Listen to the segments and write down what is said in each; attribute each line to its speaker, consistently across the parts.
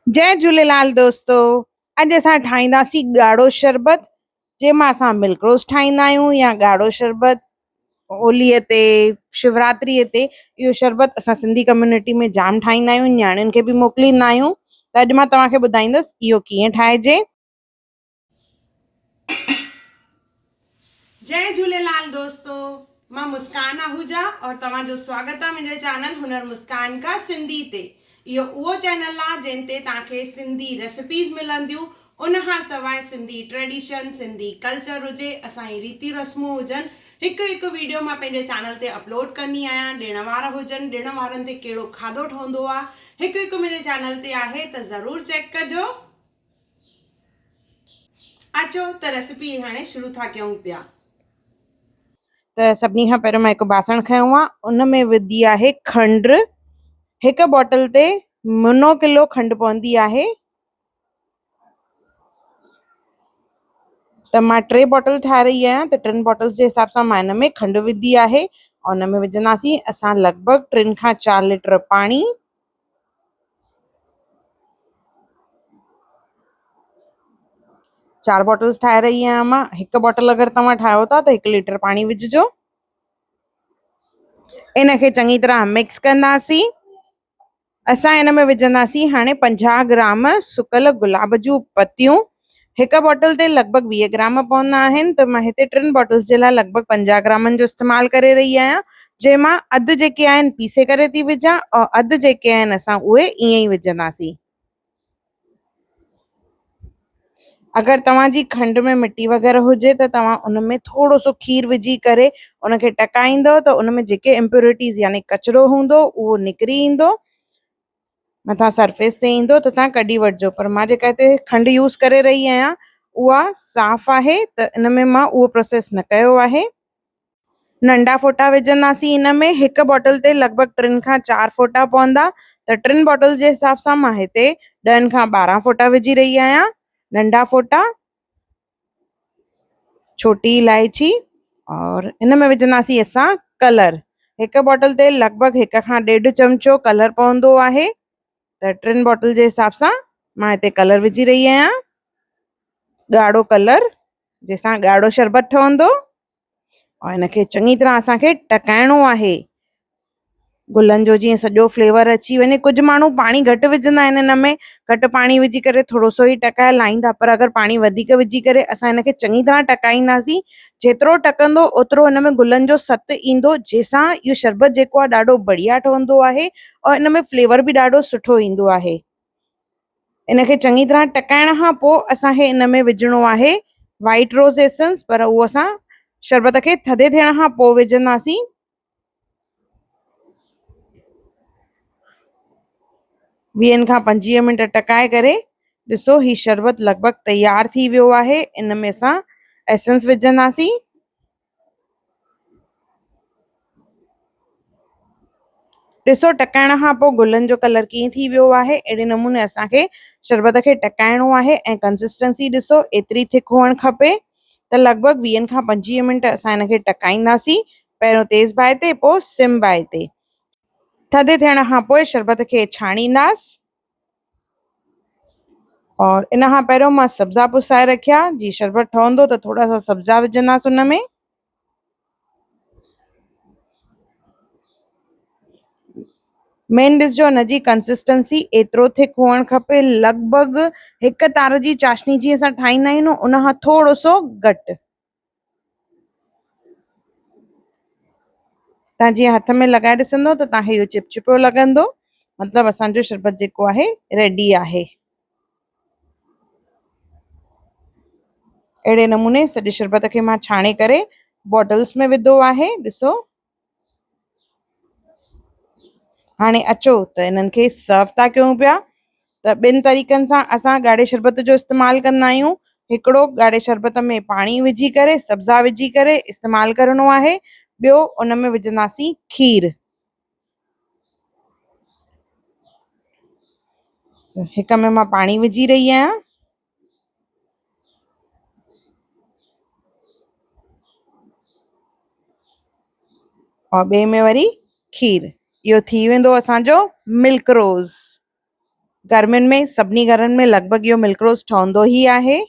Speaker 1: जय झूलेलाल दोस्तो। अॼु असां ठाहींदासीं ॻाढ़ो शरबत, जंहिंमां असां मिल्क रोज़ ठाहींदा आहियूं या ॻाढ़ो शरबत होलीअ ते, शिवरात्रीअ ते। इहो शरबत असां सिंधी कम्युनिटी में जाम ठाहींदा आहियूं, न्याणियुनि खे बि मोकिलींदा आहियूं। त अॼु मां तव्हांखे ॿुधाईंदसि इहो कीअं ठाहिजे। जय झूलेलाल दोस्तो, मां मुस्कान आहूजा और तव्हांजो स्वागत आहे मुंहिंजे चैनल हुनर मुस्कान का सिंधी ते। इहो उहो चैनल आहे जिन ते तव्हांखे सिंधी रेसिपीज़ मिलंदियूं, उन खां सवाइ सिंधी ट्रेडिशन, सिंधी कल्चर हुजे, असांजी रीति रस्मूं हुजनि, हिकु हिकु वीडियो मां पंहिंजे चैनल ते अपलोड कंदी आहियां। ॾिण वार हुजनि, ॾिण वारनि ते कहिड़ो खाधो ठहंदो आहे, हिकु हिकु मुंहिंजे चैनल ते आहे, त ज़रूरु चेक कजो। अचो त रेसिपी हाणे शुरू था कयूं पिया। त सभिनी खां पहिरियों मां हिकु बासण खयो आहे, उन में विधी आहे खंड। हिकु बॉटल ते मुनो किलो खंड पवंदी आहे। त मां 3 बॉटल ठाहे रही आहियां, त 3 बॉटल्स जे हिसाब सां मां हिन में खंड विधी आहे। और हुन में विझंदासीं असां लॻभॻि 3 खां 4 लीटर पाणी। चार बॉटल्स ठाहे रही आहियां मां। हिकु बॉटल अगरि तव्हां ठाहियो था त 1 लीटर पाणी विझिजो। इनखे चङी तरह मिक्स कंदासीं। असां हिन में विझंदासीं हाणे 50 ग्राम सुकल गुलाब जूं पतियूं। हिकु बॉटल ते लॻभॻि 20 ग्राम पवंदा आहिनि, त मां हिते 3 बॉटल्स जे लाइ लॻभॻि 50 ग्रामनि जो इस्तेमालु करे रही आहियां, जंहिंमां अधु जेके आहिनि पीसे करे थी विझां और अधु जेके आहिनि असां उहे ईअं ई विझंदासीं। अगरि तव्हांजी खंड में मिटी वग़ैरह हुजे त तव्हां उन में थोरो सो खीर विझी करे उनखे टकाईंदो त उन में जेके इम्प्योरिटीज़ यानी कचिरो हूंदो उहो निकिरी ईंदो, मथां सरफेस ते ईंदो, त तव्हां कढी वठिजो। पर मां जेका हिते खंड यूज़ करे रही आहियां उहा साफ़ आहे, त इन में मां उहो प्रोसेस न कयो आहे। नंढा फोटा विझंदासीं हिन में। हिकु बॉटल ते लॻभॻि 3 खां 4 फोटा पवंदा, त 3 बॉटल जे हिसाब सां मां हिते 10 खां 12 फोटा विझी रही आहियां। नंढा फोटा, छोटी इलायची, और इन में विझंदासीं असां कलर। हिकु बॉटल ते लॻभॻि 1 खां 1.5 चमचो कलर पवंदो आहे, त 3 बॉटल जे हिसाब सां मां हिते कलर विझी रही आहियां। ॻाढ़ो कलर, जंहिंसां ॻाढ़ो शरबत ठहंदो। और इनखे चङी तरह असांखे टकाइणो आहे, गुलनि जो जीअं सॼो फ्लेवर अची वञे। कुझु माण्हू पाणी घटि विझंदा आहिनि, हिन में घटि पाणी विझी करे थोरो सो ई टकाए लाहींदा, पर अगरि पाणी वधीक विझी करे असां हिनखे चङी तरह टकाईंदासीं, जेतिरो टकंदो ओतिरो हिन में गुलनि जो सत ईंदो, जंहिंसां इहो शरबत जेको आहे ॾाढो बढ़िया ठहंदो आहे और हिन में फ्लेवर बि ॾाढो सुठो ईंदो आहे। इनखे चङी तरह टकाइण खां पोइ असांखे इन में विझणो आहे वाइट रोज़ एसेंस, पर उहो असां शरबत खे थधे थियण खां पोइ विझंदासीं। 20 खां 25 मिंट टकाए करे ॾिसो ही शरबत लॻभॻि तयार थी वियो आहे। इन में असां एसेंस विझंदासीं। ॾिसो टकाइण खां पोइ गुलनि जो कलर कीअं थी वियो आहे। अहिड़े नमूने असांखे शरबत खे टकाइणो आहे ऐं कंसिस्टेंसी ॾिसो एतिरी थिक हुअणु खपे। त लॻभॻि 20 खां 25 मिंट असां हिनखे टकाईंदासीं, पहिरियों तेज़ बाहि ते पोइ सिम बाहि ते। थधे थियण खां पोइ शरबत खे छाणींदासीं। और इन खां पहिरियों मां सब्ज़ा पुसाए रखिया। जी शरबत ठहंदो त थोरा सा सब्ज़ा विझंदासीं उन में। मेन ॾिसजो हिन जी कंसिस्टेंसी एतिरो थिक हुअणु खपे, लॻभॻि हिकु तार जी चाशनी जीअं असां ठाहींदा आहियूं न, उन खां थोरो सो घटि। तव्हां जीअं हथ में लॻाए ॾिसंदो त तव्हांखे इहो चिपचिपियो लॻंदो, मतिलबु असांजो शरबत जेको आहे रेडी आहे। अहिड़े नमूने सॼे शरबत खे मां छाणे करे बॉटल्स में विधो आहे। ॾिसो हाणे अचो त इन्हनि खे सर्व था कयूं पिया। त 2 तरीक़नि सां असां ॻाढ़े शरबत जो इस्तेमालु कंदा आहियूं। हिकिड़ो ॻाढ़े शरबत में पाणी विझी करे सब्ज़ा विझी करे इस्तेमालु करणो आहे। ॿियो उन में विझंदासीं खीर। हिक में मां पाणी विझी रही आहियां और ॿिए में वरी खीर। इहो थी वेंदो असांजो मिल्क रोज़। गर्मियुनि में सभिनी घरनि में लॻभॻि इहो मिल्क रोज़ ठहंदो ई आहे।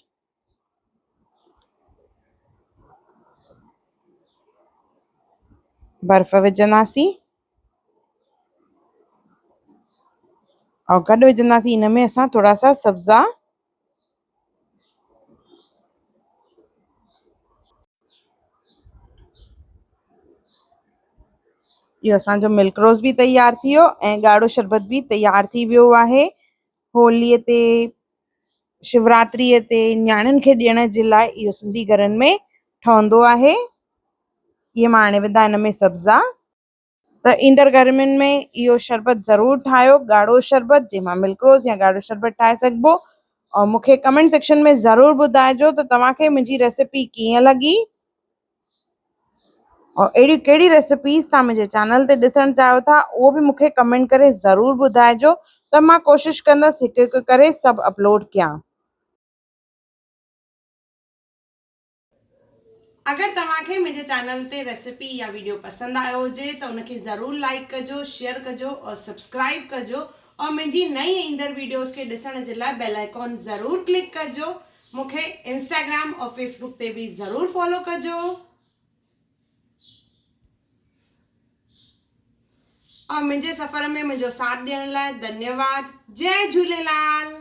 Speaker 1: बर्फ़ विझंदासीं और गॾु विझंदासीं इन में असां थोरा सा सब्ज़ा। इहो असांजो मिल्क रोज़ बि तयार थी वियो ऐं ॻाढ़ो शरबत बि तयार थी वियो आहे। होलीअ ते, शिवरात्रीअ ते न्याणियुनि खे ॾियण जे लाइ इहो सिंधी घरनि में ठहंदो आहे। इहे मां हाणे विधा हिन में सब्ज़ा। त ईंदड़ गर्मियुनि में इहो शरबत ज़रूरु ठाहियो, ॻाढ़ो शरबत जंहिंमां मिल्क रोज़ या ॻाढ़ो शरबत ठाहे सघिबो। और मूंखे कमेंट सेक्शन में ज़रूरु ॿुधाइजो त तव्हांखे मुंहिंजी रेसिपी कीअं लॻी और अहिड़ी कहिड़ी रेसिपीज़ तव्हां मुंहिंजे चैनल ते ॾिसणु चाहियो था उहो बि मूंखे कमेंट करे ज़रूरु ॿुधाइजो त मां कोशिशि कंदसि हिकु हिकु करे सभु अपलोड कयां। अगरि तव्हांखे मुंहिंजे चैनल ते रेसिपी या वीडियो पसंदि आयो हुजे त उनखे ज़रूरु लाइक कजो, शेयर कजो और सब्सक्राइब कजो और मुंहिंजी नई ईंदड़ वीडियोस खे ॾिसण जे लाइ बेल आइकॉन ज़रूरु क्लिक कजो। मूंखे इंस्टाग्राम और फेसबुक ते बि ज़रूरु फॉलो कजो और मुंहिंजे सफ़र में मुंहिंजो साथ ॾियण लाइ धन्यवाद। जय झूलेलाल।